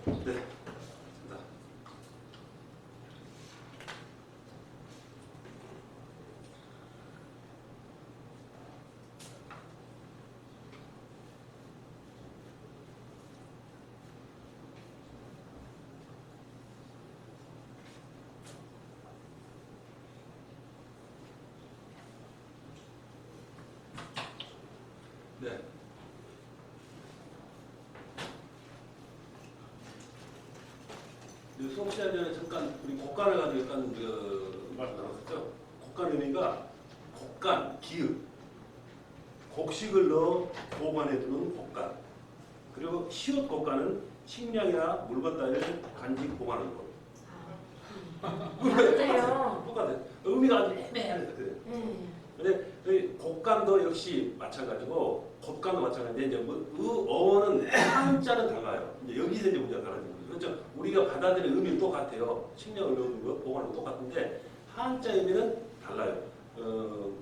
네. 네. 수업 시간 전에 잠깐 우리 곡간을 가지고 약간 말씀 나눴었죠. 곡간 의미가 곡간, 기읍, 곡식을 넣어 보관해 두는 곡간. 그리고 시옷 곡간은 식량이나 물건 따위를 간직 보관하는 것. 맞아요. 똑같아요. 의미가 아주 애매해요. 근데 곡간도 역시 마찬가지고 곡간도 마찬가지인데 이제 어원은 한자는 달라요. 이제 여기서 이제 문제가 달라지는 거죠. 그렇죠? 우리가 받아들이는 의미는 똑같아요. 식량을 넣는 거, 보관하는 거 똑같은데 한자 의미는 달라요.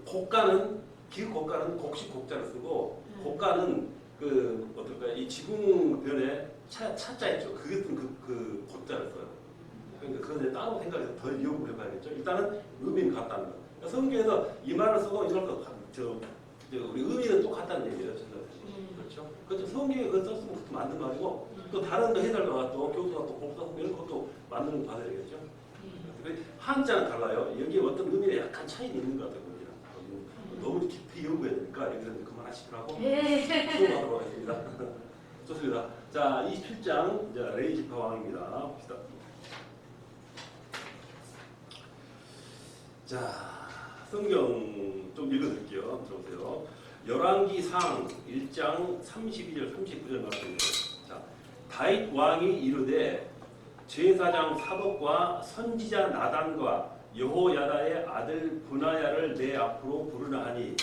곡간은 기읍 곡간은 곡식 곡자를 쓰고 곡간은 어떨까 이 지붕변에 차자 있죠. 그게 그 곡자를 써요. 그러니까 그건 이제 따로 생각해서 더 이용을 해봐야겠죠. 일단은 의미는 같다는 거. 그러니까 성경에서 이 말을 쓰고 이걸 우리 의미는 똑같다는 얘기예요. 그렇죠? 그렇죠. 성경에 그걸 썼으면 그것도 맞는 말이고 또 다른 해설가가 또 교수가 또 복사하고 이런 것도 맞는 거 받아야 되겠죠. 한자는 달라요. 여기에 어떤 의미에 약간 차이는 있는 것 같아요. 너무 깊이 연구해야 되니까 여기서 그만하시더라고. 수고하도록 하겠습니다. 좋습니다. 자, 27장 레이지파 왕입니다. 봅시다. 자, 성경 좀 읽어드릴게요. 들어보세요. 열왕기상 1장 32절 39절 말씀입니다. 자, 다윗 왕이 이르되 제사장 사독과 선지자 나단과 여호야다의 아들 분하야를 내 앞으로 부르라 하니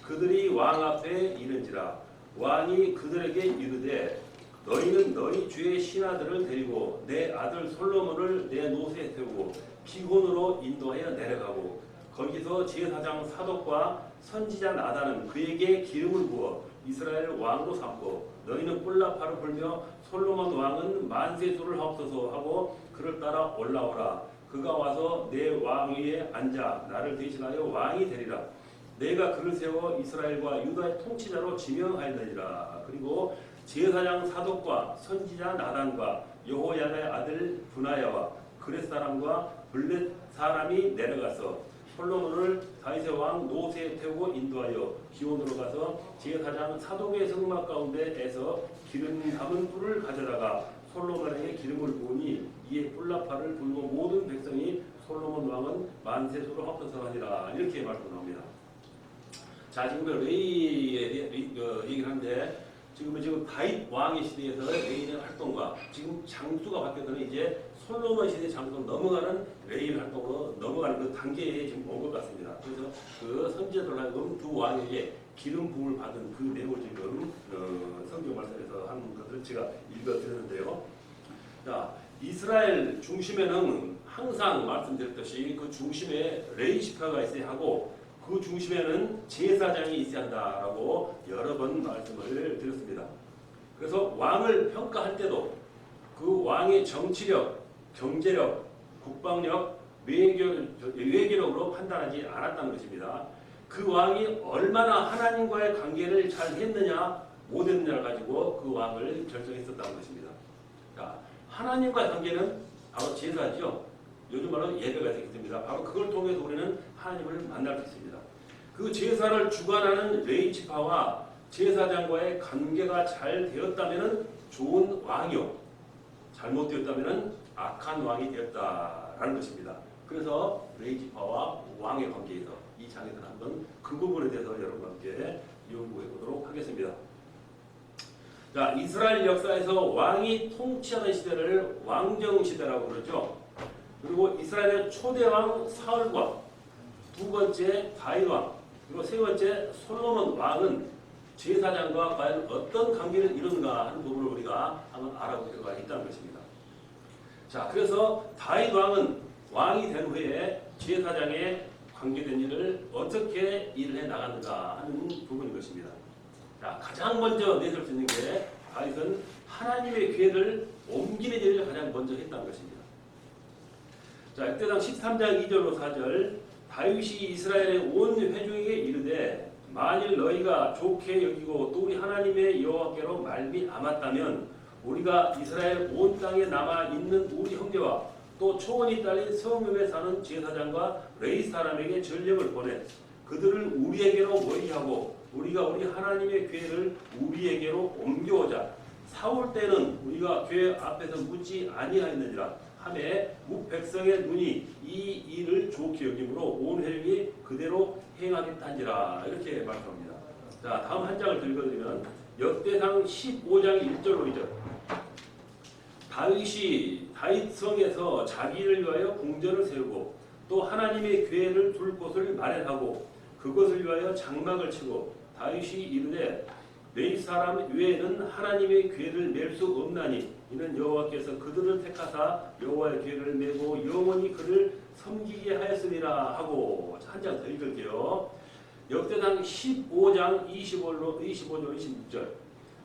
그들이 왕 앞에 이른지라. 왕이 그들에게 이르되 너희는 너희 주의 신하들을 데리고 내 아들 솔로몬을 내 노새에 세우고 기혼으로 인도하여 내려가고 거기서 제사장 사독과 선지자 나단은 그에게 기름을 부어 이스라엘 왕으로 삼고 너희는 뿔라파를 불며 솔로몬 왕은 만세수를 하옵소서 하고 그를 따라 올라오라. 그가 와서 내 왕 위에 앉아 나를 대신하여 왕이 되리라. 내가 그를 세워 이스라엘과 유다의 통치자로 지명하였느니라. 그리고 제사장 사독과 선지자 나단과 여호야다의 아들 분하야와 그렛 사람과 블렛 사람이 내려가서 솔로몬을 다윗의 왕 노새에 태우고 인도하여 기온으로 가서 제사장 사독의 성막 가운데에서 기름 담은 뿔을 가져다가 솔로몬에게 기름을 부으니 이에 뿔나파를 불고 모든 백성이 솔로몬 왕은 만세수로 합석하니라. 이렇게 말씀합니다. 자, 지금 레이의 얘기를 하는데 지금 다윗 왕의 시대에서 레이의 활동과 지금 장수가 바뀌었더니 이제 솔로몬 시대 장수로 넘어가는 레이 활동으로 넘어가는 그 단계에 지금 온 것 같습니다. 그래서 그 선지자들 하여금 두 왕에게 기름 부음을 받은 그 내용을 지금 성경 말씀에서 하는 것을 제가 읽어드렸는데요. 자, 이스라엘 중심에는 항상 말씀드렸듯이 그 중심에 레이 지파가 있어야 하고 그 중심에는 제사장이 있어야 한다라고 여러 번 말씀을 드렸습니다. 그래서 왕을 평가할 때도 그 왕의 정치력, 경제력, 국방력, 외교력으로 판단하지 않았다는 것입니다. 그 왕이 얼마나 하나님과의 관계를 잘 했느냐 못했느냐를 가지고 그 왕을 결정했었다는 것입니다. 자, 하나님과의 관계는 바로 제사죠. 요즘 말로 예배가 되겠습니다. 바로 그걸 통해서 우리는 하나님을 만날 수 있습니다. 그 제사를 주관하는 레위 지파와 제사장과의 관계가 잘 되었다면 좋은 왕이요, 잘못되었다면 악한 왕이 되었다라는 것입니다. 그래서 레위 지파와 왕의 관계에서 이 장에서 한번 그 부분에 대해서 여러분과 함께 연구해 보도록 하겠습니다. 자, 이스라엘 역사에서 왕이 통치하던 시대를 왕정시대라고 그러죠. 그리고 이스라엘의 초대왕 사울과 두 번째 다윗왕 그리고 세 번째 솔로몬 왕은 제사장과 과연 어떤 관계를 이루는가 하는 부분을 우리가 한번 알아볼 필요가 있다는 것입니다. 자, 그래서 다윗왕은 왕이 된 후에 제사장에 관계된 일을 어떻게 일을 해 나갔는가 하는 부분인 것입니다. 자, 가장 먼저 내세울 수 있는 게 다윗은 하나님의 괴를 옮기는 일을 가장 먼저 했다는 것입니다. 자, 역대상 13장 2절로 4절 다윗이 이스라엘의 온 회중에게 이르되 만일 너희가 좋게 여기고 또 우리 하나님의 여호와께로 말미암았다면 우리가 이스라엘 온 땅에 남아 있는 우리 형제와 또 초원이 딸린 성읍에 사는 제사장과 레위 사람에게 전령을 보내 그들을 우리에게로 모이하고 우리가 우리 하나님의 괴를 우리에게로 옮겨오자. 사올 때는 우리가 괴 앞에서 묻지 아니하였느니라 하매 묵 백성의 눈이 이 일을 좋게 여김으로 온 회중이 그대로 행하겠다니라. 이렇게 말씀합니다. 자, 다음 한 장을 읽어드리면 역대상 15장 1절 5절 다윗이 다윗성에서 자기를 위하여 궁전을 세우고 또 하나님의 괴를 둘 곳을 마련하고 그것을 위하여 장막을 치고 다윗이 이르되 내 사람 외에는 하나님의 괴를 맬 수 없나니 이는 여호와께서 그들을 택하사 여호와의 괴를 메고 영원히 그를 섬기게 하였으니라 하고 한 장 더 읽을게요. 역대상 15장 25절 26절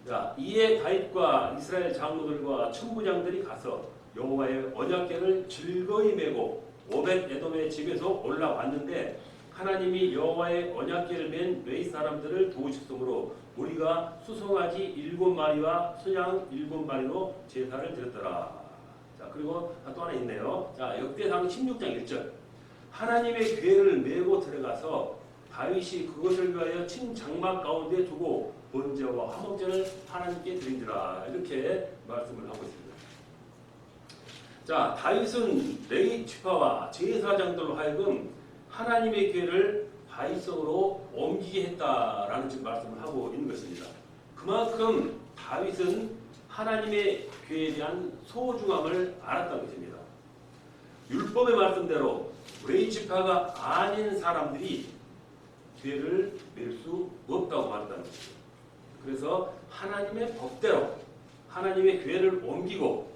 자, 이에 다윗과 이스라엘 장로들과 천부장들이 가서 여호와의 언약궤를 즐거이 메고 오벳 에돔의 집에서 올라왔는데 하나님이 여호와의 언약궤를 맨 레위 사람들을 도우셨으므로 우리가 수송아지 7마리와 순양 7마리로 제사를 드렸더라. 자, 그리고 또 하나 있네요. 자, 역대상 16장 1절 하나님의 궤를 메고 들어가서 다윗이 그것을 위하여 친 장막 가운데 두고 번제와 화목제를 하나님께 드린지라. 이렇게 말씀을 하고 있습니다. 자, 다윗은 레위 지파와 제사장들로 하여금 하나님의 궤를 다윗성으로 옮기게 했다라는 지금 말씀을 하고 있는 것입니다. 그만큼 다윗은 하나님의 궤에 대한 소중함을 알았다는 것입니다. 율법의 말씀대로 레위 지파가 아닌 사람들이 궤를 맬 수 없다고 말했다는 것입니다. 그래서 하나님의 법대로 하나님의 궤를 옮기고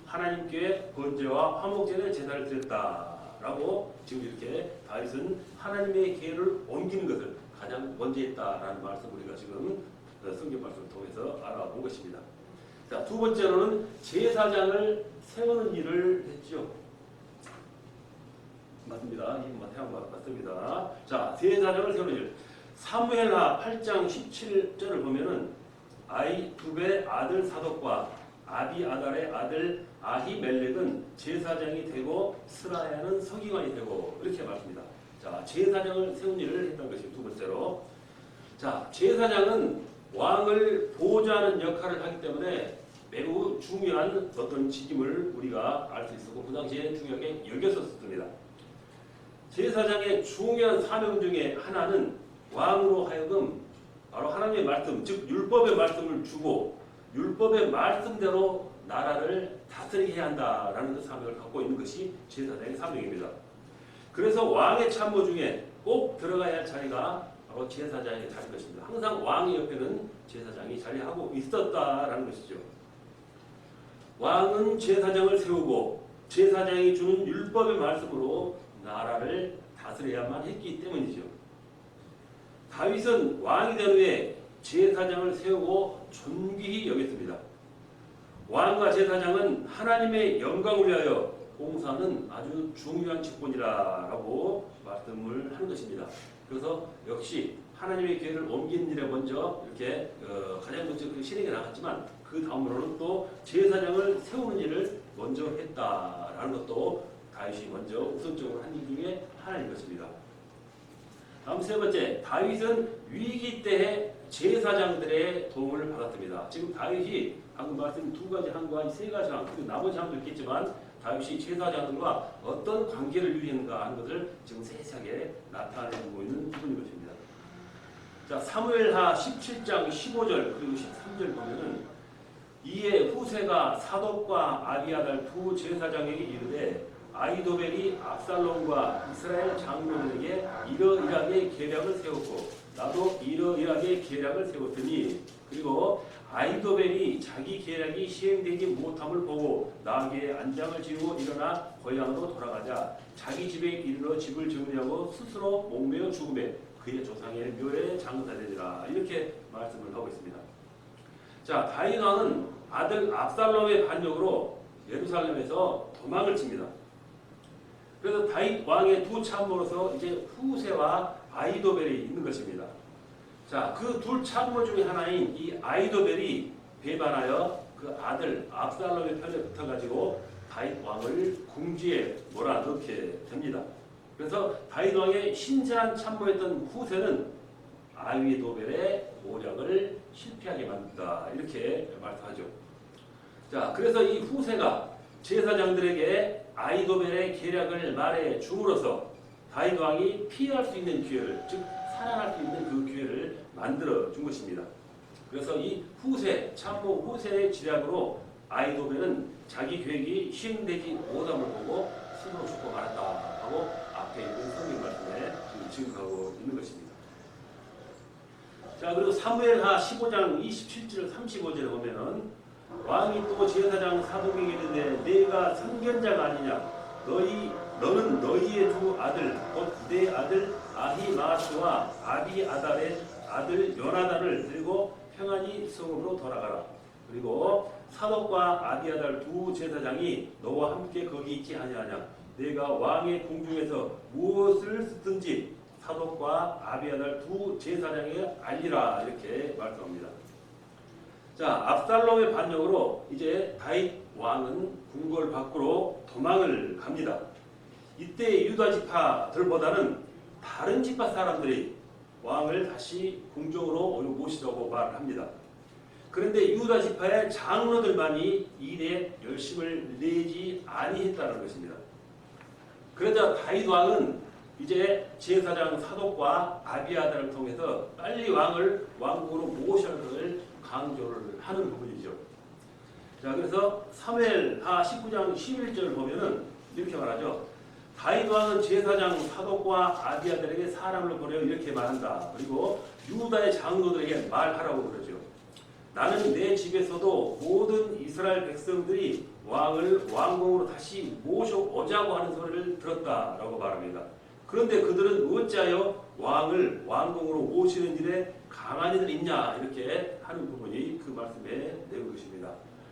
하나님께 번제와 화목제를 제사를 드렸다라고 지금 이렇게 다윗은 하나님의 궤를 옮기는 것을 가장 먼저 했다라는 말씀을 우리가 지금 성경 말씀을 통해서 알아본 것입니다. 자, 두 번째로는 제사장을 세우는 일을 했죠. 맞습니다. 이거 맞습니다. 자, 제사장을 세우는 일. 사무엘하 8장 17절을 보면은 아이두베의 아들 사독과 아비아달의 아들 아히멜렉은 제사장이 되고 스라야는 서기관이 되고 이렇게 말합니다. 자, 제사장을 세운 일을 했던 것이 두 번째로. 자, 제사장은 왕을 보호하는 역할을 하기 때문에 매우 중요한 어떤 직임을 우리가 알 수 있었고 그 당시에 중요하게 여겼었습니다. 제사장의 중요한 사명 중에 하나는 왕으로 하여금 바로 하나님의 말씀, 즉 율법의 말씀을 주고 율법의 말씀대로 나라를 다스리게 해야 한다라는 그 사명을 갖고 있는 것이 제사장의 사명입니다. 그래서 왕의 참모 중에 꼭 들어가야 할 자리가 바로 제사장의 자리인 것입니다. 항상 왕의 옆에는 제사장이 자리하고 있었다라는 것이죠. 왕은 제사장을 세우고 제사장이 주는 율법의 말씀으로 나라를 다스려야만 했기 때문이죠. 다윗은 왕이 된 후에 제사장을 세우고 존귀히 여겼습니다. 왕과 제사장은 하나님의 영광을 위하여 봉사하는 아주 중요한 직분이라고 말씀을 하는 것입니다. 그래서 역시 하나님의 궤를 옮기는 일에 먼저 이렇게 가장 먼저 실행해 나갔지만 그 다음으로는 또 제사장을 세우는 일을 먼저 했다라는 것도 다윗이 먼저 우선적으로 한 일 중에 하나인 것입니다. 다음 세 번째, 다윗은 위기 때에 제사장들의 도움을 받았습니다. 지금 다윗이 방금 말씀 두 가지 항과 세 가지 항, 그리고 나머지 항도 있겠지만 다윗이 제사장들과 어떤 관계를 유지했는가 하는 것을 지금 세세하게 나타내고 있는 부분인 것입니다. 자, 사무엘하 17장 15절 그리고 13절 보면은 이에 후세가 사독과 아비아달 두 제사장에게 이르되 아히도벨이 압살롬과 이스라엘 장로들에게 이러이러하게 계략을 세웠고 나도 이러이러하게 계략을 세웠더니 그리고 아히도벨이 자기 계략이 시행되지 못함을 보고 나에게 안장을 지우고 일어나 고향으로 돌아가자 자기 집에 이르러 집을 정리하고 스스로 목매어 죽음에 그의 조상의 묘에 장사되리라. 이렇게 말씀을 하고 있습니다. 자, 다윗 왕은 아들 압살롬의 반역으로 예루살렘에서 도망을 칩니다. 그래서 다윗 왕의 두 참모로서 이제 후세와 아히도벨이 있는 것입니다. 자, 그 둘 참모 중에 하나인 이 아히도벨이 배반하여 그 아들 압살롬의 편에 붙어가지고 다윗 왕을 궁지에 몰아넣게 됩니다. 그래서 다윗 왕의 신실한 참모였던 후세는 아히도벨의 모략을 실패하게 만든다, 이렇게 말씀하죠. 자, 그래서 이 후세가 제사장들에게 아히도벨의 계략을 말해 줌으로써 다윗 왕이 피할 수 있는 기회를, 즉 살아날 수 있는 그 기회를 만들어 준 것입니다. 그래서 이 후세, 참모 후세의 지략으로 아히도벨은 자기 계획이 시행되지 못함을 보고 스스로 죽고 말았다 하고 앞에 있는 성경 말씀에 증거하고 있는 것입니다. 자, 그리고 사무엘하 15장 27절 35절에 보면은 왕이 또 제사장 사독에게 이르되 네가 선견자가 아니냐, 너는 너희의 두 아들 곧 내 아들 아히마스와 아비아달의 아들 요나단을 들고 평안히 성읍으로 돌아가라. 그리고 사독과 아비아달 두 제사장이 너와 함께 거기 있지 아니하냐. 내가 왕의 궁중에서 무엇을 쓰든지 사독과 아비아달 두 제사장에게 알리라, 이렇게 말씀합니다. 자, 압살롬의 반역으로 이제 다윗 왕은 궁궐 밖으로 도망을 갑니다. 이때 유다 지파들보다는 다른 지파 사람들이 왕을 다시 궁정으로 모시라고 말을 합니다. 그런데 유다 지파의 장로들만이 일에 열심을 내지 아니했다는 것입니다. 그러자 다윗 왕은 이제 제사장 사독과 아비아달을 통해서 빨리 왕을 왕궁으로 모셔야 할 강조를 하는 부분이죠. 자, 그래서 사무엘하 19장 11절 보면은 이렇게 말하죠. 다윗 왕은 제사장 사독과 아비아달에게 사람을 보내어 이렇게 말한다. 그리고 유다의 장로들에게 말하라고 그러죠. 나는 내 집에서도 모든 이스라엘 백성들이 왕을 왕궁으로 다시 모셔오자고 하는 소리를 들었다라고 말합니다. 그런데 그들은 어찌하여 왕을 왕궁으로 모시는 일에 강한 이들 있냐, 이렇게 하는 부분이 그 말씀에 내용 것입니다.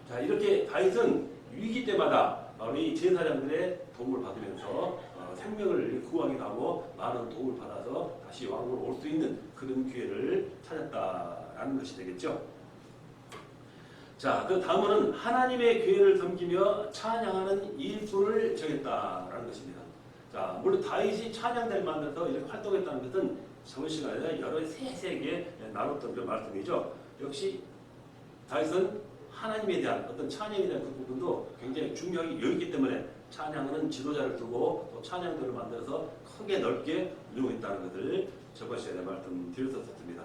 자, 이렇게 다윗은 위기 때마다 우리 제사장들의 도움을 받으면서 생명을 구하기도 하고 많은 도움을 받아서 다시 왕궁으로 올 수 있는 그런 기회를 찾았다라는 것이 되겠죠. 자, 그 다음은 하나님의 교회를 섬기며 찬양하는 일꾼을 정했다라는 것입니다. 자, 물론 다윗이 찬양대를 만들어서 이렇게 활동했다는 것은 저번 시간에 여러 세세하게 나눴던 그 말씀이죠. 역시 다윗은 하나님에 대한 어떤 찬양에 대한 그 부분도 굉장히 중요하게 여겼기 때문에 찬양하는 지도자를 두고 또 찬양대를 만들어서 크게 넓게 운영했다는 것을 저번 시간에 말씀드렸었습니다.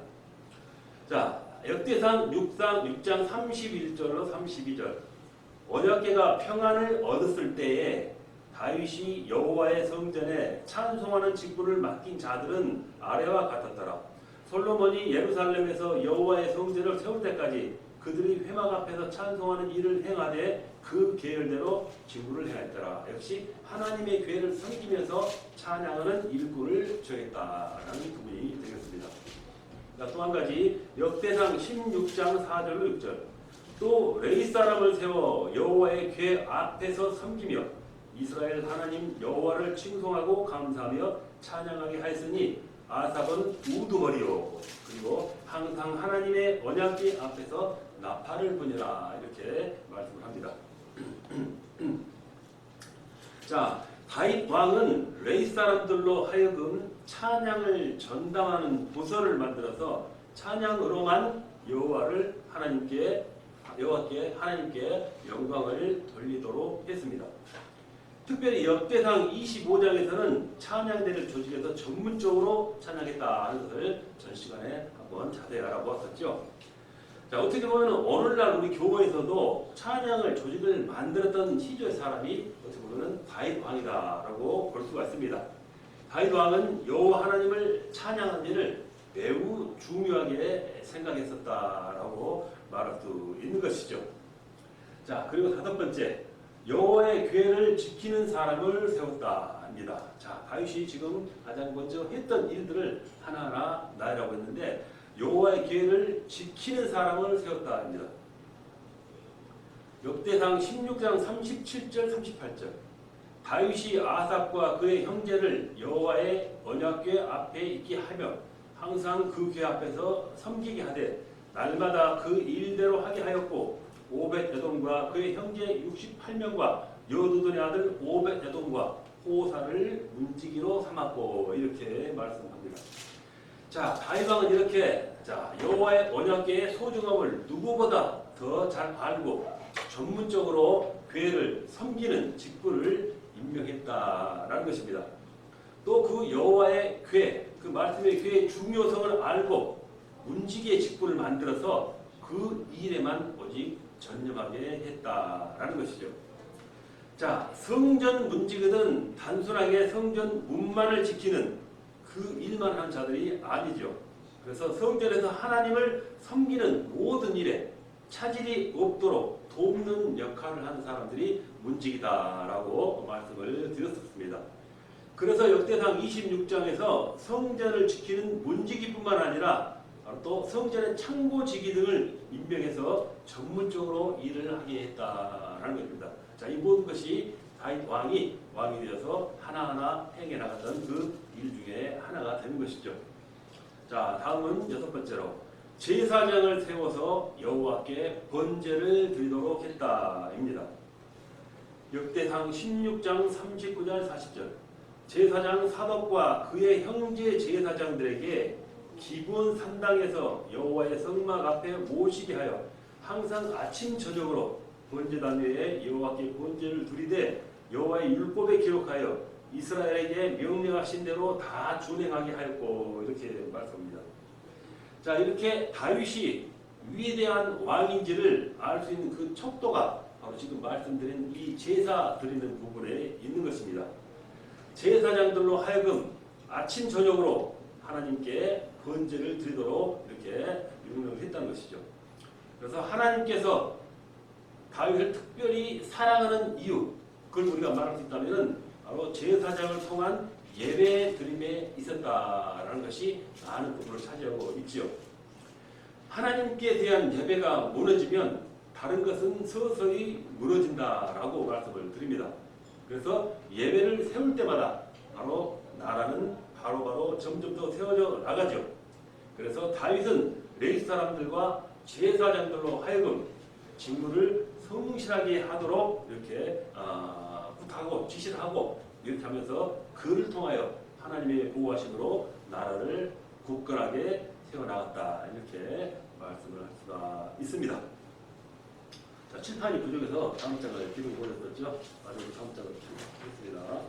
자, 역대상 6장 31절로 32절. 언약궤가 평안을 얻었을 때에 다윗이 여호와의 성전에 찬송하는 직분을 맡긴 자들은 아래와 같았더라. 솔로몬이 예루살렘에서 여호와의 성전을 세울 때까지 그들이 회막 앞에서 찬송하는 일을 행하되 그 계열대로 직분을 행했더라. 역시 하나님의 교회를 섬기면서 찬양하는 일꾼을 정했다라는 부분이 되겠습니다. 또 한 가지, 역대상 16장 4절로 6절. 또 레위 사람을 세워 여호와의 궤 앞에서 섬기며 이스라엘 하나님 여호와를 칭송하고 감사하며 찬양하게 하였으니 아삽은 우두머리요. 그리고 항상 하나님의 언약궤 앞에서 나팔을 부니라, 이렇게 말씀을 합니다. 자, 다윗 왕은 레위 사람들로 하여금 찬양을 전담하는 부서를 만들어서 찬양으로만 여호와께 하나님께 영광을 돌리도록 했습니다. 특별히 역대상 25장에서는 찬양대를 조직해서 전문적으로 찬양했다는 것을 전 시간에 한번 자세히 알아보았었죠. 자, 어떻게 보면 오늘날 우리 교회에서도 찬양을 조직을 만들었던 시조의 사람이 어떻게 보면 다윗 왕이다라고 볼 수가 있습니다. 다윗 왕은 여호와 하나님을 찬양하는 일을 매우 중요하게 생각했었다라고 말할 수 있는 것이죠. 자, 그리고 다섯 번째, 여호와의 궤를 지키는 사람을 세웠다입니다. 자, 다윗이 지금 가장 먼저 했던 일들을 하나하나 나열하고 있는데 여호와의 궤를 지키는 사람을 세웠다입니다. 역대상 16장 37절 38절 다윗이 아삽과 그의 형제를 여호와의 언약궤 앞에 있게 하며 항상 그 궤 앞에서 섬기게 하되 날마다 그 일대로 하게 하였고 오벳에돔과 그의 형제 68명과 여두둔의 아들 오벳에돔과 호사를 문지기로 삼았고 이렇게 말씀합니다. 자, 다윗 왕은 이렇게 여호와의 언약궤의 소중함을 누구보다 더 잘 알고 전문적으로 궤를 섬기는 직분을 임명했다라는 것입니다. 또 그 여호와의 궤, 그 말씀의 궤의 중요성을 알고 문지기의 직분을 만들어서 그 일에만 오직 전념하게 했다라는 것이죠. 자, 성전 문지기는 단순하게 성전 문만을 지키는 그 일만 하는 자들이 아니죠. 그래서 성전에서 하나님을 섬기는 모든 일에 차질이 없도록 돕는 역할을 하는 사람들이 문지기다라고 말씀을 드렸었습니다. 그래서 역대상 26장에서 성전을 지키는 문지기뿐만 아니라 또 성전의 창고지기 등을 임명해서 전문적으로 일을 하게 했다라는 것입니다. 자, 이 모든 것이 다윗 왕이 되어서 하나하나 행해 나갔던 그 일 중에 하나가 되는 것이죠. 자, 다음은 여섯 번째로 제사장을 세워서 여호와께 번제를 드리도록 했다입니다. 역대상 16장 39절 40절 제사장 사독과 그의 형제 제사장들에게 기브온 산당에서 여호와의 성막 앞에 모시게 하여 항상 아침 저녁으로 번제단 위에 여호와께 번제를 드리되 여호와의 율법에 기록하여 이스라엘에게 명령하신 대로 다 준행하게 하였고 이렇게 말씀합니다. 자, 이렇게 다윗이 위대한 왕인지를 알 수 있는 그 척도가 바로 지금 말씀드린 이 제사 드리는 부분에 있는 것입니다. 제사장들로 하여금 아침 저녁으로 하나님께 번제를 드리도록 이렇게 명령을 했다는 것이죠. 그래서 하나님께서 다윗을 특별히 사랑하는 이유, 그걸 우리가 말할 수 있다면 바로 제사장을 통한 예배 드림에 있었다라는 것이 많은 부분을 차지하고 있지요. 하나님께 대한 예배가 무너지면 다른 것은 서서히 무너진다라고 말씀을 드립니다. 그래서 예배를 세울 때마다 바로 나라는 바로바로 점점 더 세워져 나가죠. 그래서 다윗은 레위 사람들과 제사장들로 하여금 직무를 성실하게 하도록 이렇게 부탁하고 지시를 하고 이렇게 하면서 그를 통하여 하나님의 보호하심으로 나라를 굳건하게 세워나갔다 이렇게 말씀을 할 수가 있습니다. 자, 칠판이 부족해서 다음 장을 기록해 보냈었죠. 마지막으로 다음 장을 하겠습니다.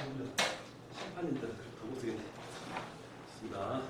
심판인들 더 못쓰겠네. 좋습니다.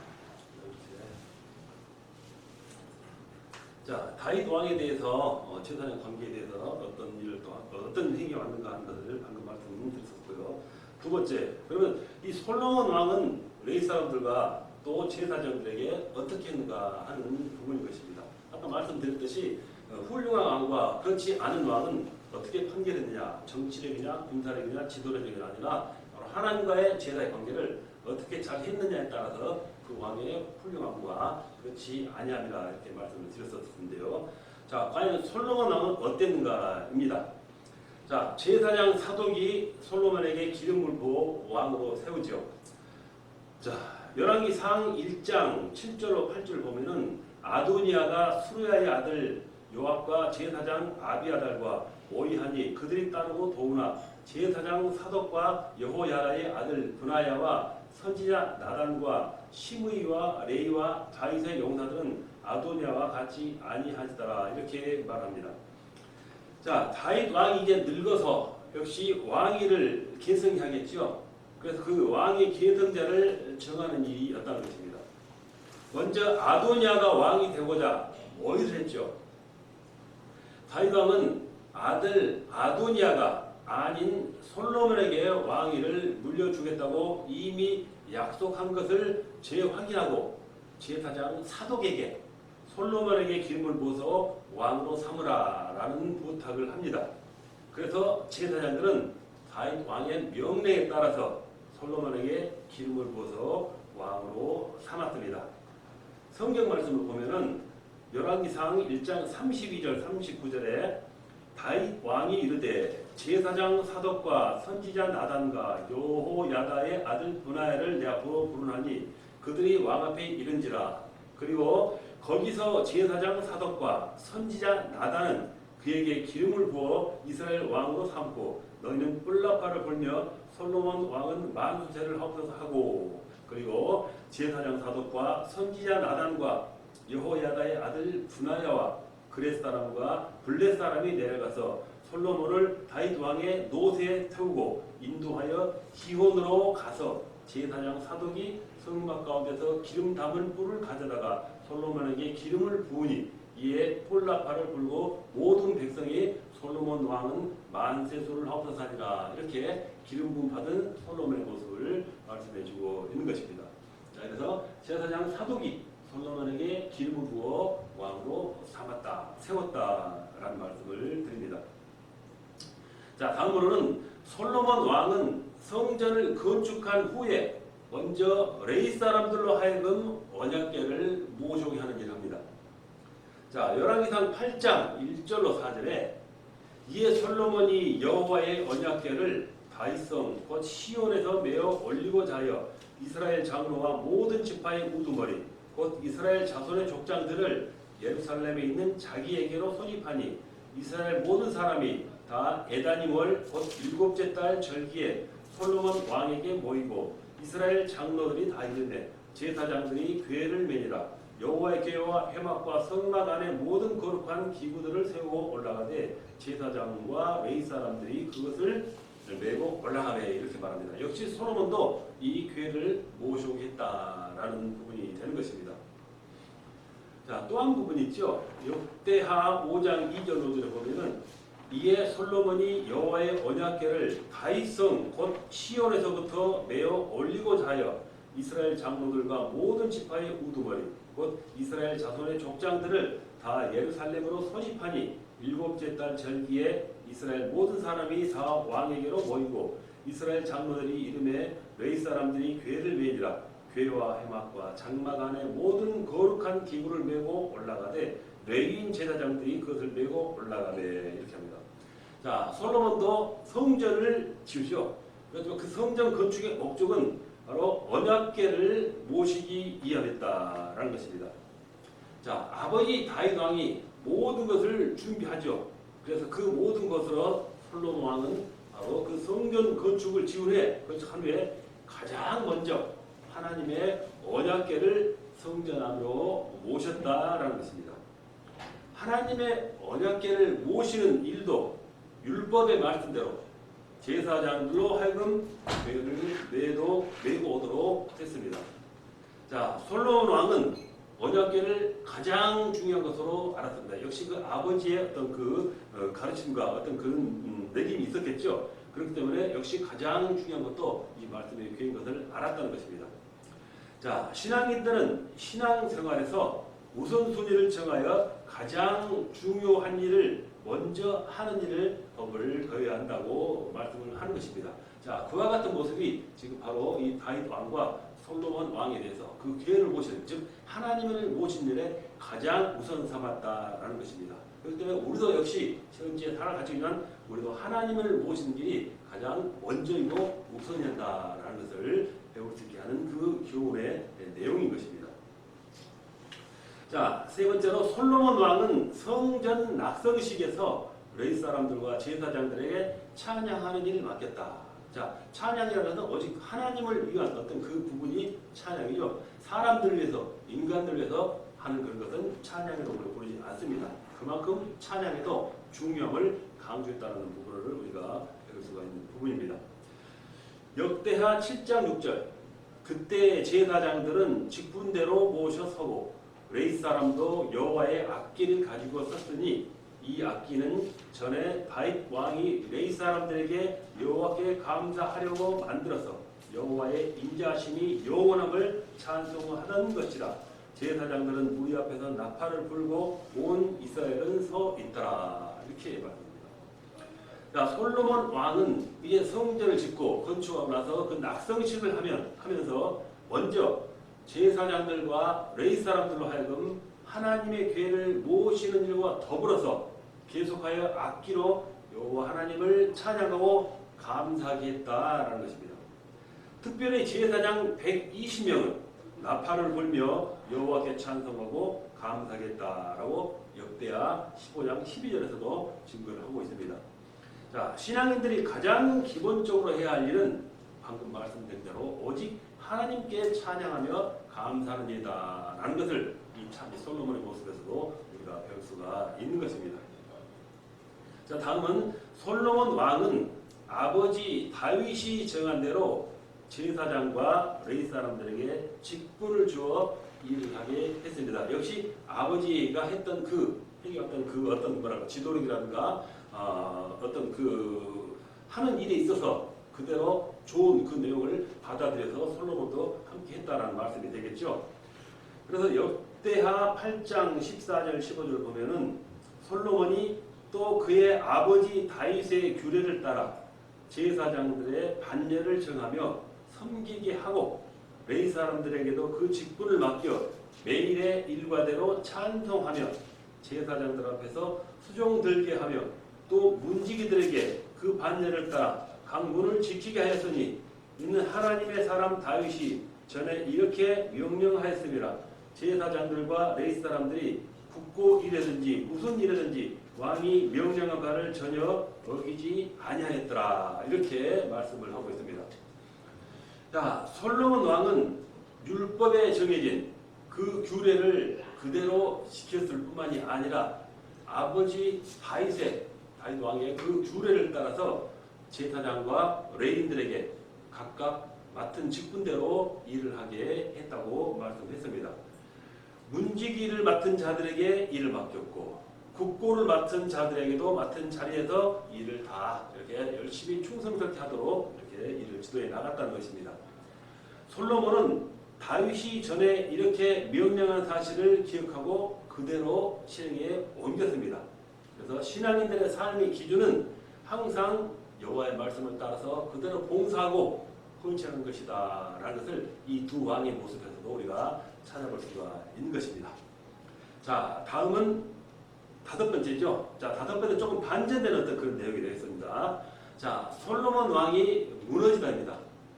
자, 다윗 왕에 대해서 제사장 관계에 대해서 어떤 일을 또 어떤 행위가 왔는가 하는 것을 방금 말씀드렸었고요. 두 번째, 그러면 이 솔로몬 왕은 레위 사람들과 또 제사장들에게 어떻게 했는가 하는 부분인 것입니다. 아까 말씀드렸듯이 훌륭한 왕과 그렇지 않은 왕은 어떻게 판결했느냐, 정치력이냐, 군사력이냐, 지도력이 아니라 하나님과의 제사의 관계를 어떻게 잘 했느냐에 따라서 그 왕의 훌륭함과 그렇지 아니함이라 이렇게 말씀을 드렸었는데요. 자, 과연 솔로몬 왕은 어땠는가입니다. 자, 제사장 사독이 솔로몬에게 기름을 부어 왕으로 세우죠. 자, 열왕기상 1장 7절로 8절 보면은 아도니아가 수르야의 아들 요압과 제사장 아비아달과 모이하니 그들이 따르고 도우나 제사장 사독과 여호야다의 아들 브나야와 선지자 나단과 시므이와 레이와 다윗의 용사들은 아도니아와 같이 아니하시더라 이렇게 말합니다. 자, 다윗 왕이 이제 늙어서 역시 왕위를 계승하겠죠. 그래서 그 왕의 계승자를 정하는 일이었다는 것입니다. 먼저 아도니아가 왕이 되고자 모의를 했죠. 다윗 왕은 아들 아도니아가 아닌 솔로몬에게 왕위를 물려주겠다고 이미 약속한 것을 재확인하고 제사장 사독에게 솔로몬에게 기름을 부어서 왕으로 삼으라라는 부탁을 합니다. 그래서 제사장들은 다윗 왕의 명령에 따라서 솔로몬에게 기름을 부어서 왕으로 삼았습니다. 성경 말씀을 보면은 열왕기상 1장 32절 39절에 다윗 왕이 이르되 제사장 사독과 선지자 나단과 여호야다의 아들 브나야를 내 앞으로 부르나니 그들이 왕 앞에 이른지라. 그리고 거기서 제사장 사독과 선지자 나단은 그에게 기름을 부어 이스라엘 왕으로 삼고 너희는 뿔라파를 불며 솔로몬 왕은 만수세를 하옵소서 하고, 그리고 제사장 사독과 선지자 나단과 여호야다의 아들 브나야와 그렛 사람과 블렛 사람이 내려가서 솔로몬을 다윗 왕의 노새에 태우고 인도하여 기혼으로 가서 제사장 사독이 성막 가운데서 기름 담은 뿔을 가져다가 솔로몬에게 기름을 부으니 이에 폴라파를 불고 모든 백성이 솔로몬 왕은 만세수를 하옵소서 하니라. 이렇게 기름 부음 받은 솔로몬의 모습을 말씀해주고 있는 것입니다. 자, 그래서 제사장 사독이 솔로몬에게 기름을 부어 왕으로 삼았다, 세웠다라는 말씀을 드립니다. 자, 다음으로는 솔로몬 왕은 성전을 건축한 후에 먼저 레위 사람들로 하여금 언약궤를 모셔오게 하는 일을 합니다. 자, 열왕기상 8장 1절로 4절에 이에 솔로몬이 여호와의 언약궤를 다윗성 곧 시온에서 메어 올리고자 하여 이스라엘 장로와 모든 지파의 우두머리 곧 이스라엘 자손의 족장들을 예루살렘에 있는 자기에게로 소집하니 이스라엘 모든 사람이 다 에다님월 곧 일곱째 달 절기에 솔로몬 왕에게 모이고 이스라엘 장로들이 다 이르되 제사장들이 궤를 매니라. 여호와의 궤와 회막과 성막 안에 모든 거룩한 기구들을 세우고 올라가되 제사장과 레위 사람들이 그것을 메고 올라가매 이렇게 말합니다. 역시 솔로몬도 이 궤를 모셔오겠다라는 부분이 되는 것입니다. 자, 또 한 부분이 있죠. 역대하 5장 2절 5절에 보면은 이에 솔로몬이 여호와의 언약궤를 다윗성 곧 시온에서부터 메어 올리고자 하여 이스라엘 장로들과 모든 지파의 우두머리 곧 이스라엘 자손의 족장들을 다 예루살렘으로 소집하니 일곱째 달 절기에 이스라엘 모든 사람이 다 왕에게로 모이고 이스라엘 장로들이 이름에 레위 사람들이 궤를 메니라. 궤와 해막과 장막 안에 모든 거룩한 기구를 메고 올라가되 레위인 제사장들이 그것을 메고 올라가되 이렇게 합니다. 자, 솔로몬도 성전을 지으죠. 그래서 그 성전 건축의 목적은 바로 언약궤를 모시기 위함이었다라는 것입니다. 자, 아버지 다윗 왕이 모든 것을 준비하죠. 그래서 그 모든 것으로 솔로몬 왕은 바로 그 성전 건축을 지은 후에 건축한 후에 가장 먼저 하나님의 언약궤를 성전 안으로 모셨다라는 것입니다. 하나님의 언약궤를 모시는 일도 율법의 말씀대로 제사장들로 하여금 메고 오도록 했습니다. 자, 솔로몬 왕은 언약궤를 가장 중요한 것으로 알았습니다. 역시 그 아버지의 어떤 그 가르침과 어떤 그런 내림이 있었겠죠. 그렇기 때문에 역시 가장 중요한 것도 이 말씀의 궤인 것을 알았다는 것입니다. 자, 신앙인들은 신앙생활에서 우선순위를 정하여 가장 중요한 일을 먼저 하는 일을 법을 거해야 한다고 말씀을 하는 것입니다. 자, 그와 같은 모습이 지금 바로 이 다윗 왕과 솔로몬 왕에 대해서 그 기회를 모시는, 즉 하나님을 모신 일에 가장 우선 삼았다라는 것입니다. 그렇기 때문에 우리도 역시 현재 살아가기 위한 우리도 하나님을 모시는 길이 가장 먼저이고 우선이었다라는 것을 배울 수 있게 하는 그 교훈의 내용인 것입니다. 자, 세 번째로 솔로몬 왕은 성전 낙성식에서 레위 사람들과 제사장들에게 찬양하는 일을 맡겼다. 자, 찬양이라는 것은 오직 하나님을 위한 어떤 그 부분이 찬양이죠. 사람들을 위해서, 인간들을 위해서 하는 그런 것은 찬양이라고 부르지 않습니다. 그만큼 찬양에도 중요함을 강조했다는 부분을 우리가 배울 수가 있는 부분입니다. 역대하 7장 6절, 그때 제사장들은 직분대로 모셔 서고 레위 사람도 여호와의 악기를 가지고 섰으니 이 악기는 전에 다윗 왕이 레위 사람들에게 여호와께 감사하려고 만들어서 여호와의 인자하심이 영원함을 찬송하는 것이라. 제사장들은 무리 앞에서 나팔을 불고 온 이스라엘은 서 있더라. 이렇게 말합니다. 자, 솔로몬 왕은 이제 성전을 짓고 건축하고 나서 그 낙성식을 하면서 먼저 제사장들과 레위 사람들로 하여금 하나님의 궤를 모시는 일과 더불어서 계속하여 악기로 여호와 하나님을 찬양하고 감사하게 했다라는 것입니다. 특별히 제사장 120명은 나팔을 불며 여호와께 찬송하고 감사하게 했다라고 역대하 15장 12절에서도 증거를 하고 있습니다. 자, 신앙인들이 가장 기본적으로 해야 할 일은 방금 말씀드린 대로 오직 하나님께 찬양하며 감사하는 일이다라는 것을 이 솔로몬의 모습에서도 우리가 배울 수가 있는 것입니다. 자, 다음은 솔로몬 왕은 아버지 다윗이 정한 대로 제사장과 레위 사람들에게 직분을 주어 일을 하게 했습니다. 역시 아버지가 했던 어떤 뭐랄까 지도력이라든가 어떤 그 하는 일에 있어서 그대로 좋은 그 내용을 받아들여서 솔로몬도 함께 했다라는 말씀이 되겠죠. 그래서 역대하 8장 14절 15절을 보면은 솔로몬이 또 그의 아버지 다윗의 규례를 따라 제사장들의 반례를 정하며 섬기게 하고 레위 사람들에게도 그 직분을 맡겨 매일의 일과대로 찬송하며 제사장들 앞에서 수종 들게 하며 또 문지기들에게 그 반례를 따라 강문을 지키게 하였으니 이는 하나님의 사람 다윗이 전에 이렇게 명령하였음이라. 제사장들과 레위 사람들이 국고 일이든지 무슨 일이든지 왕이 명령한 바를 전혀 어기지 아니하였더라. 이렇게 말씀을 하고 있습니다. 자, 솔로몬 왕은 율법에 정해진 그 규례를 그대로 지켰을 뿐만이 아니라 아버지 다윗 왕의 그 규례를 따라서 제사장과 레위인들에게 각각 맡은 직분대로 일을 하게 했다고 말씀했습니다. 문지기를 맡은 자들에게 일을 맡겼고 국고를 맡은 자들에게도 맡은 자리에서 일을 다 이렇게 열심히 충성스럽게 하도록 이렇게 일을 지도해 나갔다는 것입니다. 솔로몬은 다윗이 전에 이렇게 명령한 사실을 기억하고 그대로 실행에 옮겼습니다. 그래서 신앙인들의 삶의 기준은 항상 여호와의 말씀을 따라서 그대로 봉사하고 헌신하는 것이다 라는 것을 이 두 왕의 모습에서도 우리가 찾아볼 수가 있는 것입니다. 자, 다음은 다섯 번째죠. 자, 다섯 번째 조금 반전되는 어떤 그런 내용이 되겠습니다. 자, 솔로몬 왕이 무너지다입니다.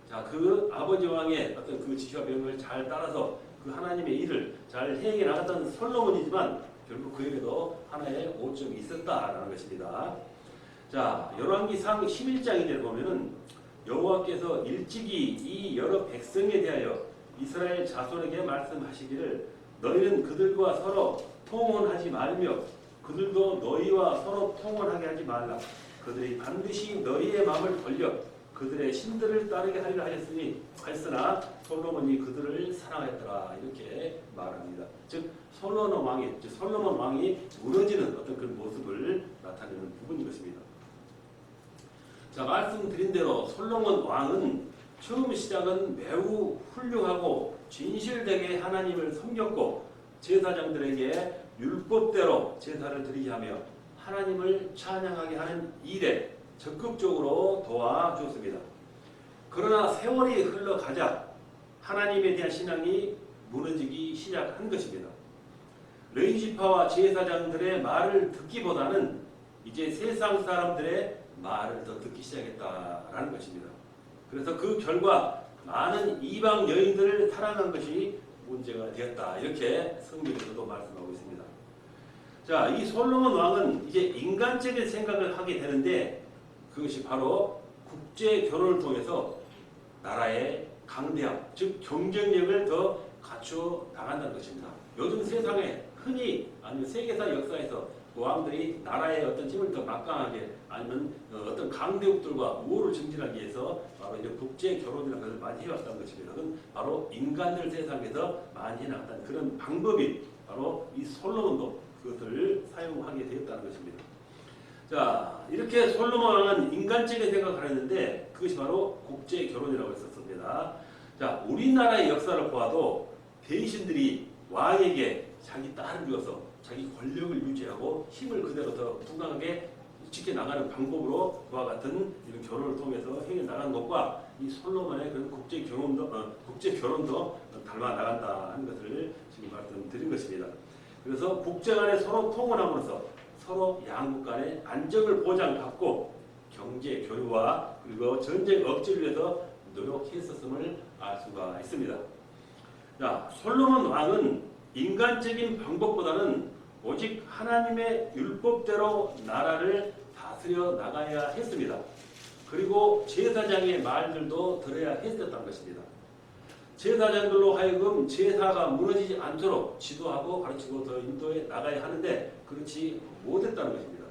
자, 그 아버지 왕의 어떤 그 지시와 명령을 잘 따라서 그 하나님의 일을 잘 행해 나갔던 솔로몬이지만 결국 그에게도 하나의 오점이 있었다라는 것입니다. 자, 열왕기상 11장에 보면은 여호와께서 일찍이 이 여러 백성에 대하여 이스라엘 자손에게 말씀하시기를 너희는 그들과 서로 통혼하지 말며 그들도 너희와 서로 통혼하게 하지 말라. 그들이 반드시 너희의 마음을 돌려 그들의 신들을 따르게 하리라 하였으나 솔로몬이 그들을 사랑했더라 이렇게 말합니다. 즉 솔로몬 왕이 무너지는 어떤 그런 모습을 나타내는 부분인 것입니다. 자, 말씀드린 대로 솔로몬 왕은 처음 시작은 매우 훌륭하고 진실되게 하나님을 섬겼고 제사장들에게 율법대로 제사를 드리게 하며 하나님을 찬양하게 하는 일에 적극적으로 도와주었습니다. 그러나 세월이 흘러가자 하나님에 대한 신앙이 무너지기 시작한 것입니다. 레위 지파와 제사장들의 말을 듣기보다는 이제 세상 사람들의 말을 더 듣기 시작했다라는 것입니다. 그래서 그 결과 많은 이방 여인들을 사랑한 것이 문제가 되었다. 이렇게 성경에서도 말씀하고 있습니다. 자, 이 솔로몬 왕은 이제 인간적인 생각을 하게 되는데 그것이 바로 국제 결혼을 통해서 나라의 강대함, 즉 경쟁력을 더 갖추어 나간다는 것입니다. 요즘 세상에 흔히 아니면 세계사 역사에서 왕들이 나라의 어떤 힘을 더 막강하게 아니면 어떤 강대국들과 우호를 증진하기 위해서 바로 이제 국제 결혼이라는 것을 많이 해왔다는 것입니다. 그건 바로 인간들 세상에서 많이 해나갔다는 그런 방법이 바로 이 솔로몬도 그것을 사용하게 되었다는 것입니다. 자, 이렇게 솔로몬 왕은 인간적인 생각을 하였는데 그것이 바로 국제 결혼이라고 했었습니다. 자, 우리나라의 역사를 보아도 대신들이 왕에게 자기 딸을 주어서 자기 권력을 유지하고 힘을 그대로 더 건강하게 지켜나가는 방법으로 그와 같은 이런 결혼을 통해서 행해 나가는 것과 이 솔로몬의 그런 국제 결혼도 닮아 나간다 하는 것을 지금 말씀드린 것입니다. 그래서 국제 간에 서로 통혼함으로써 서로 양국 간의 안정을 보장받고 경제 교류와 그리고 전쟁 억제를 위해서 노력했었음을 알 수가 있습니다. 자, 솔로몬 왕은 인간적인 방법보다는 오직 하나님의 율법대로 나라를 다스려 나가야 했습니다. 그리고 제사장의 말들도 들어야 했었던 것입니다. 제사장들로 하여금 제사가 무너지지 않도록 지도하고 가르치고 더 인도해 나가야 하는데 그렇지 못했다는 것입니다.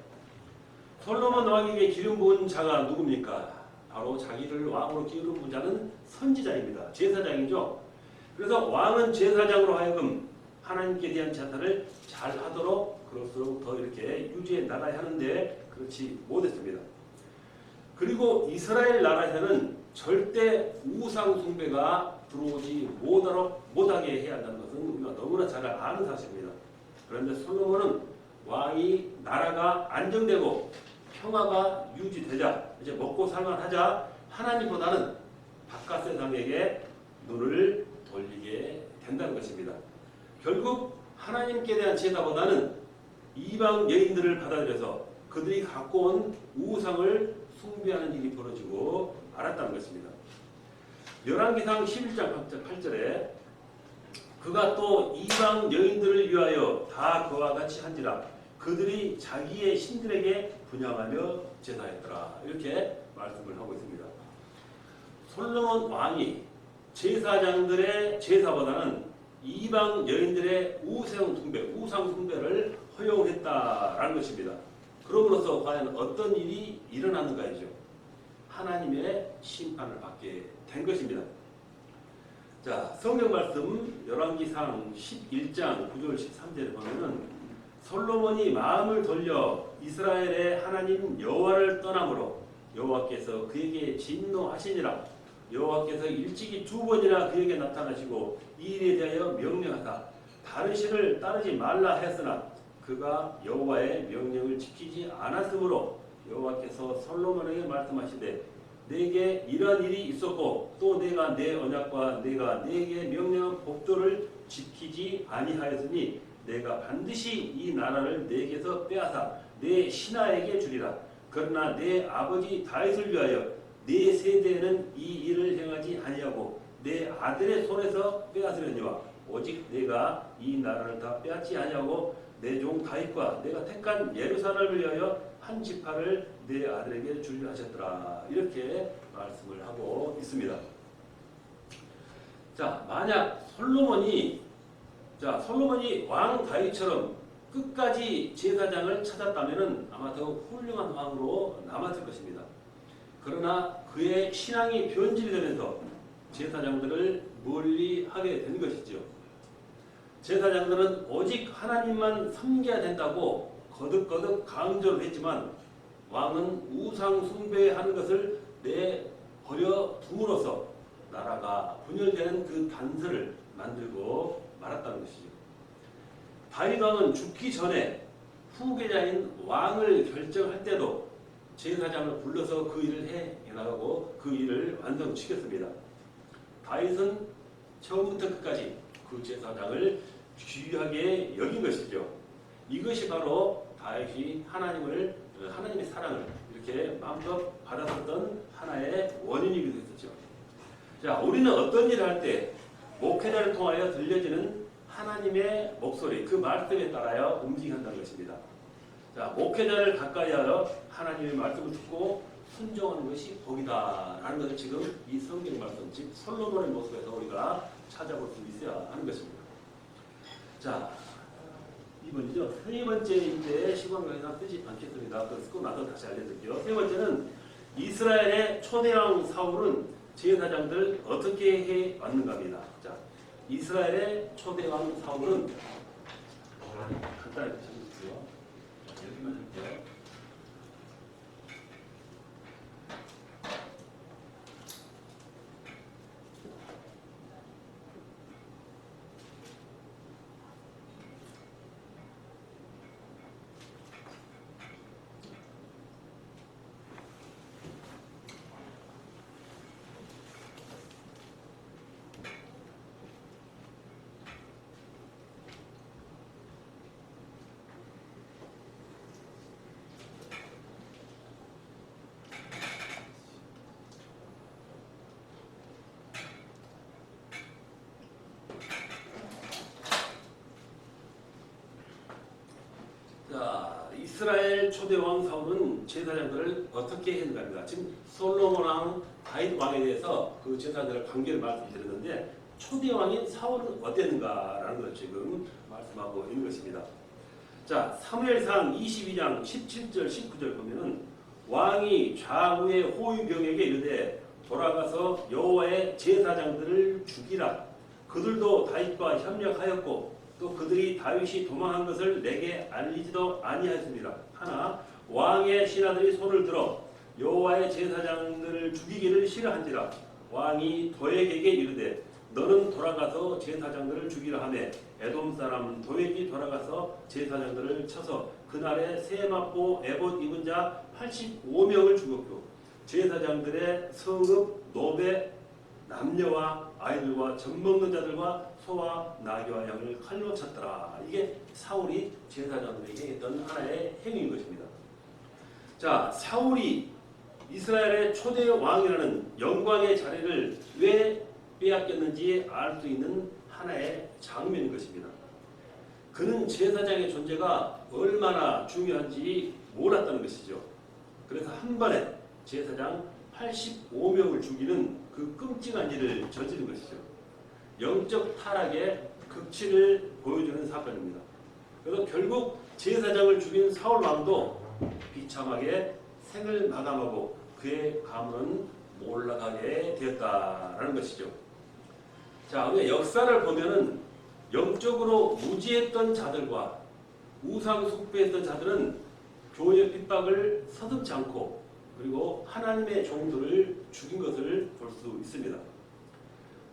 솔로몬 왕에게 기름 부은 자가 누굽니까? 바로 자기를 왕으로 기름 부은 자는 선지자입니다. 제사장이죠. 그래서 왕은 제사장으로 하여금 하나님께 대한 제사를 잘 하도록 그럴수록 더 이렇게 유지해 나가야 하는데 그렇지 못했습니다. 그리고 이스라엘 나라에서는 절대 우상 숭배가 들어오지 못하게 해야 한다는 것은 우리가 너무나 잘 아는 사실입니다. 그런데 솔로몬은 왕이 나라가 안정되고 평화가 유지되자 이제 먹고 살만하자 하나님보다는 바깥 세상에게 눈을 돌리게 된다는 것입니다. 결국 하나님께 대한 제사보다는 이방 여인들을 받아들여서 그들이 갖고 온 우상을 숭배하는 일이 벌어지고 말았다는 것입니다. 열왕기상 11장 8절에 그가 또 이방 여인들을 위하여 다 그와 같이 한지라 그들이 자기의 신들에게 분양하며 제사했더라 이렇게 말씀을 하고 있습니다. 솔로몬 왕이 제사장들의 제사보다는 이방 여인들의 우상 숭배를 허용했다라는 것입니다. 그럼으로써 과연 어떤 일이 일어났는가이죠. 하나님의 심판을 받게 된 것입니다. 자, 성경 말씀 열왕기상 11장 9절 13절에 보면은 솔로몬이 마음을 돌려 이스라엘의 하나님 여호와를 떠남으로 여호와께서 그에게 진노하시니라. 여호와께서 일찍이 2번이나 그에게 나타나시고 이 일에 대하여 명령하사 다른 신을 따르지 말라 했으나 그가 여호와의 명령을 지키지 않았으므로 여호와께서 솔로몬에게 말씀하시되 내게 이러한 일이 있었고 또 내가 내 언약과 내가 내게 명령한 법도를 지키지 아니하였으니 내가 반드시 이 나라를 내게서 빼앗아 내 신하에게 주리라. 그러나 내 아버지 다윗을 위하여 네 세대에는 이 일을 행하지 아니하고 내 아들의 손에서 빼앗으려니와 오직 내가 이 나라를 다 빼앗지 아니하고 내 종 다윗과 내가 택한 예루살렘을 위하여 한 지파를 내 아들에게 주리라 하셨더라. 이렇게 말씀을 하고 있습니다. 자, 만약 솔로몬이 왕 다윗처럼 끝까지 제사장을 찾았다면 아마 더 훌륭한 왕으로 남았을 것입니다. 그러나 그의 신앙이 변질이 되면서 제사장들을 멀리하게 된 것이죠. 제사장들은 오직 하나님만 섬겨야 된다고 거듭거듭 강조를 했지만 왕은 우상 숭배하는 것을 내버려 둠으로써 나라가 분열되는 그 단서를 만들고 말았다는 것이죠. 다윗 왕은 죽기 전에 후계자인 왕을 결정할 때도 제사장을 불러서 그 일을 해 나가고 그 일을 완성시켰습니다. 다윗은 처음부터 끝까지 그 제사장을 귀하게 여긴 것이죠. 이것이 바로 다윗이 하나님의 사랑을 이렇게 마음껏 받았었던 하나의 원인이기도 했었죠. 자, 우리는 어떤 일을 할 때 목회자를 통하여 들려지는 하나님의 목소리, 그 말씀에 따라야 움직인다는 것입니다. 자, 목회자를 가까이하여 하나님의 말씀을 듣고 순종하는 것이 복이다라는 것을 지금 이 성경 말씀, 즉 솔로몬의 모습에서 우리가 찾아볼 수 있어야 하는 것입니다. 자, 2번이죠. 세 번째인데 시간 관계상 쓰지 않겠습니다. 그걸 쓰고 나서 다시 알려드릴게요. 세 번째는 이스라엘의 초대왕 사울은 제사장들 어떻게 해 왔는가입니다. 자, 이스라엘의 초대왕 사울은 간단하게 적어주세요. 여기만 할게요. 자, 이스라엘 초대왕 사울은 제사장들을 어떻게 했는가? 지금 솔로몬 왕, 다윗 왕에 대해서 그 제사장들의 관계를 말씀드렸는데 초대왕인 사울은 어땠는가라는 걸 지금 말씀하고 있는 것입니다. 자, 사무엘상 22장 17절 19절 보면은 왕이 좌우의 호위병에게 이르되 돌아가서 여호와의 제사장들을 죽이라. 그들도 다윗과 협력하였고 또 그들이 다윗이 도망한 것을 내게 알리지도 아니하였습니다. 하나 왕의 신하들이 손을 들어 여호와의 제사장들을 죽이기를 싫어한지라. 왕이 도액에게 이르되 너는 돌아가서 제사장들을 죽이라 하매 에돔 사람 도액이 돌아가서 제사장들을 쳐서 그날에 새 맞고 에봇 입은 자 85명을 죽였고 제사장들의 성읍 노베 남녀와 아이들과 젖먹는 자들과 소와 나귀와 양을 칼로 쳤더라. 이게 사울이 제사장들에게 했던 하나의 행위인 것입니다. 자, 사울이 이스라엘의 초대 왕이라는 영광의 자리를 왜 빼앗겼는지 알 수 있는 하나의 장면인 것입니다. 그는 제사장의 존재가 얼마나 중요한지 몰랐다는 것이죠. 그래서 한 번에 제사장 85명을 죽이는 그 끔찍한 일을 저지른 것이죠. 영적 타락의 극치를 보여주는 사건입니다. 그래서 결국 제사장을 죽인 사울 왕도 비참하게 생을 마감하고 그의 가문은 몰락하게 되었다라는 것이죠. 자, 우리가 역사를 보면은 영적으로 무지했던 자들과 우상 숭배했던 자들은 교회 핍박을 서슴지 않고 그리고 하나님의 종들을 죽인 것을 볼 수 있습니다.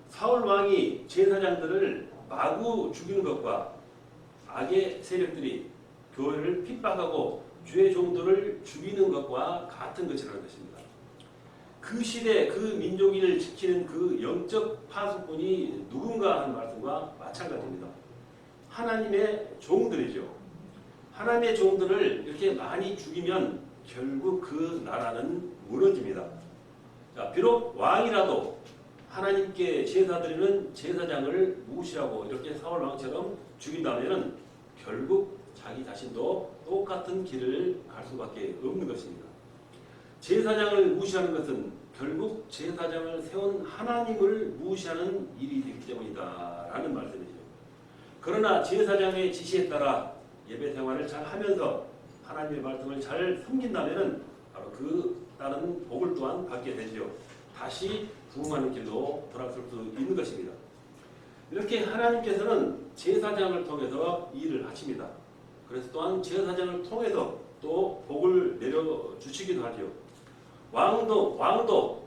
사울 왕이 제사장들을 마구 죽이는 것과 악의 세력들이 교회를 핍박하고 주의 종들을 죽이는 것과 같은 것이라는 것입니다. 그 시대 그 민족인을 지키는 그 영적 파수꾼이 누군가 하는 말씀과 마찬가지입니다. 하나님의 종들이죠. 하나님의 종들을 이렇게 많이 죽이면 결국 그 나라는 무너집니다. 자, 비록 왕이라도 하나님께 제사 드리는 제사장을 무시하고 이렇게 사울 왕처럼 죽인다면 결국 자기 자신도 똑같은 길을 갈 수밖에 없는 것입니다. 제사장을 무시하는 것은 결국 제사장을 세운 하나님을 무시하는 일이 되기 때문이다 라는 말씀이죠. 그러나 제사장의 지시에 따라 예배 생활을 잘 하면서 하나님의 말씀을 잘 섬긴다면은 바로 그 다른 복을 또한 받게 되지요. 다시 부흥하는 길로 돌아설 수 있는 것입니다. 이렇게 하나님께서는 제사장을 통해서 일을 하십니다. 그래서 또한 제사장을 통해서 또 복을 내려주시기도 하지요. 왕도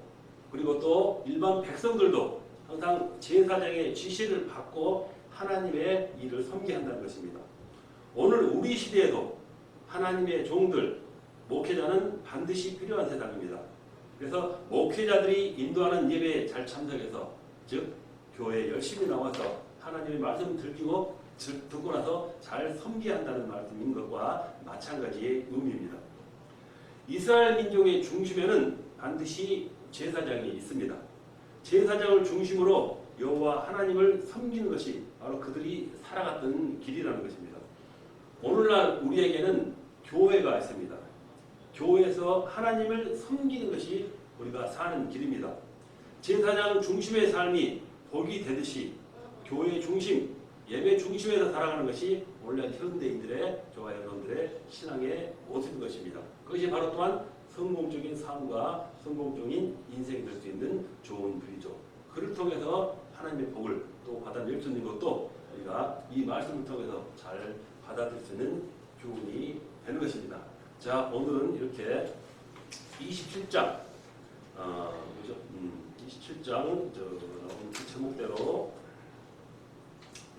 그리고 또 일반 백성들도 항상 제사장의 지시를 받고 하나님의 일을 섬기게 한다는 것입니다. 오늘 우리 시대에도 하나님의 종들, 목회자는 반드시 필요한 세상입니다. 그래서 목회자들이 인도하는 예배에 잘 참석해서, 즉 교회에 열심히 나와서 하나님의 말씀 듣고 나서 잘 섬겨야 한다는 말씀인 것과 마찬가지의 의미입니다. 이스라엘 민족의 중심에는 반드시 제사장이 있습니다. 제사장을 중심으로 여호와 하나님을 섬기는 것이 바로 그들이 살아갔던 길이라는 것입니다. 오늘날 우리에게는 교회가 있습니다. 교회에서 하나님을 섬기는 것이 우리가 사는 길입니다. 제사장 중심의 삶이 복이 되듯이 교회 중심, 예배 중심에서 살아가는 것이 오늘날 현대인들의, 저와 여러분들의 신앙의 모습인 것입니다. 그것이 바로 또한 성공적인 삶과 성공적인 인생이 될 수 있는 좋은 길이죠. 그를 통해서 하나님의 복을 또 받아낼 수 있는 것도 우리가 이 말씀을 통해서 잘 받아들일 수 있는 교훈이 되는 것입니다. 자, 오늘은 이렇게 27장, 27장 나온 그 제목대로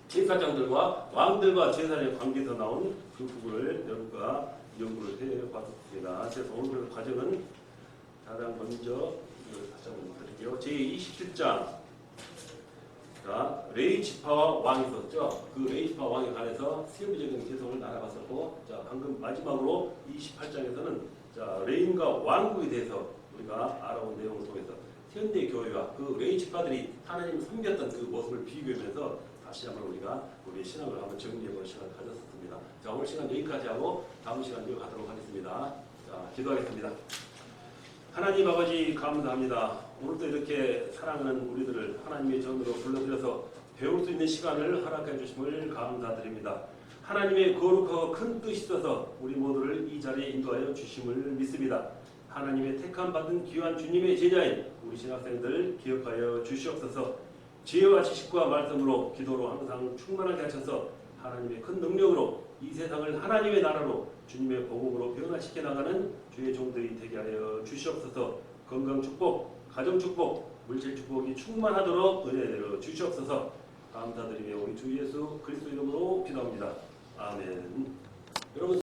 제사장들과 왕들과 제사장의 관계에서 나온 그 부분을 여러분과 연구를 해봤습니다. 그래서 오늘 과정은 가장 먼저 다시 한번 드릴게요. 제27장 레이지파와 왕이 있었죠. 그 레이지파 왕에 관해서 세부적인 개성을 알아봤었고, 자, 방금 마지막으로 28장에서는 자, 레인과 왕국에 대해서 우리가 알아본 내용을 통해서 현대 교회와 그 레이지파들이 하나님을 섬겼던 그 모습을 비교하면서 다시 한번 우리가 우리의 신앙을 한번 정리해보는 시간을 가졌습니다. 자, 오늘 시간 여기까지 하고 다음 시간 이어가도록 하겠습니다. 자, 기도하겠습니다. 하나님 아버지 감사합니다. 오늘도 이렇게 사랑하는 우리들을 하나님의 전으로 불러들여서 배울 수 있는 시간을 허락해 주심을 감사드립니다. 하나님의 거룩하고 큰 뜻이 있어서 우리 모두를 이 자리에 인도하여 주심을 믿습니다. 하나님의 택함 받은 귀한 주님의 제자인 우리 신학생들 기억하여 주시옵소서. 지혜와 지식과 말씀으로 기도로 항상 충만하게 하셔서 하나님의 큰 능력으로 이 세상을 하나님의 나라로 주님의 복음으로 변화시켜 나가는 주의 종들이 되게 하여 주시옵소서. 건강 축복, 가정 축복, 물질 축복이 충만하도록 은혜 내려 주시옵소서. 감사드리며 우리 주 예수 그리스도 이름으로 기도합니다. 아멘. 여러분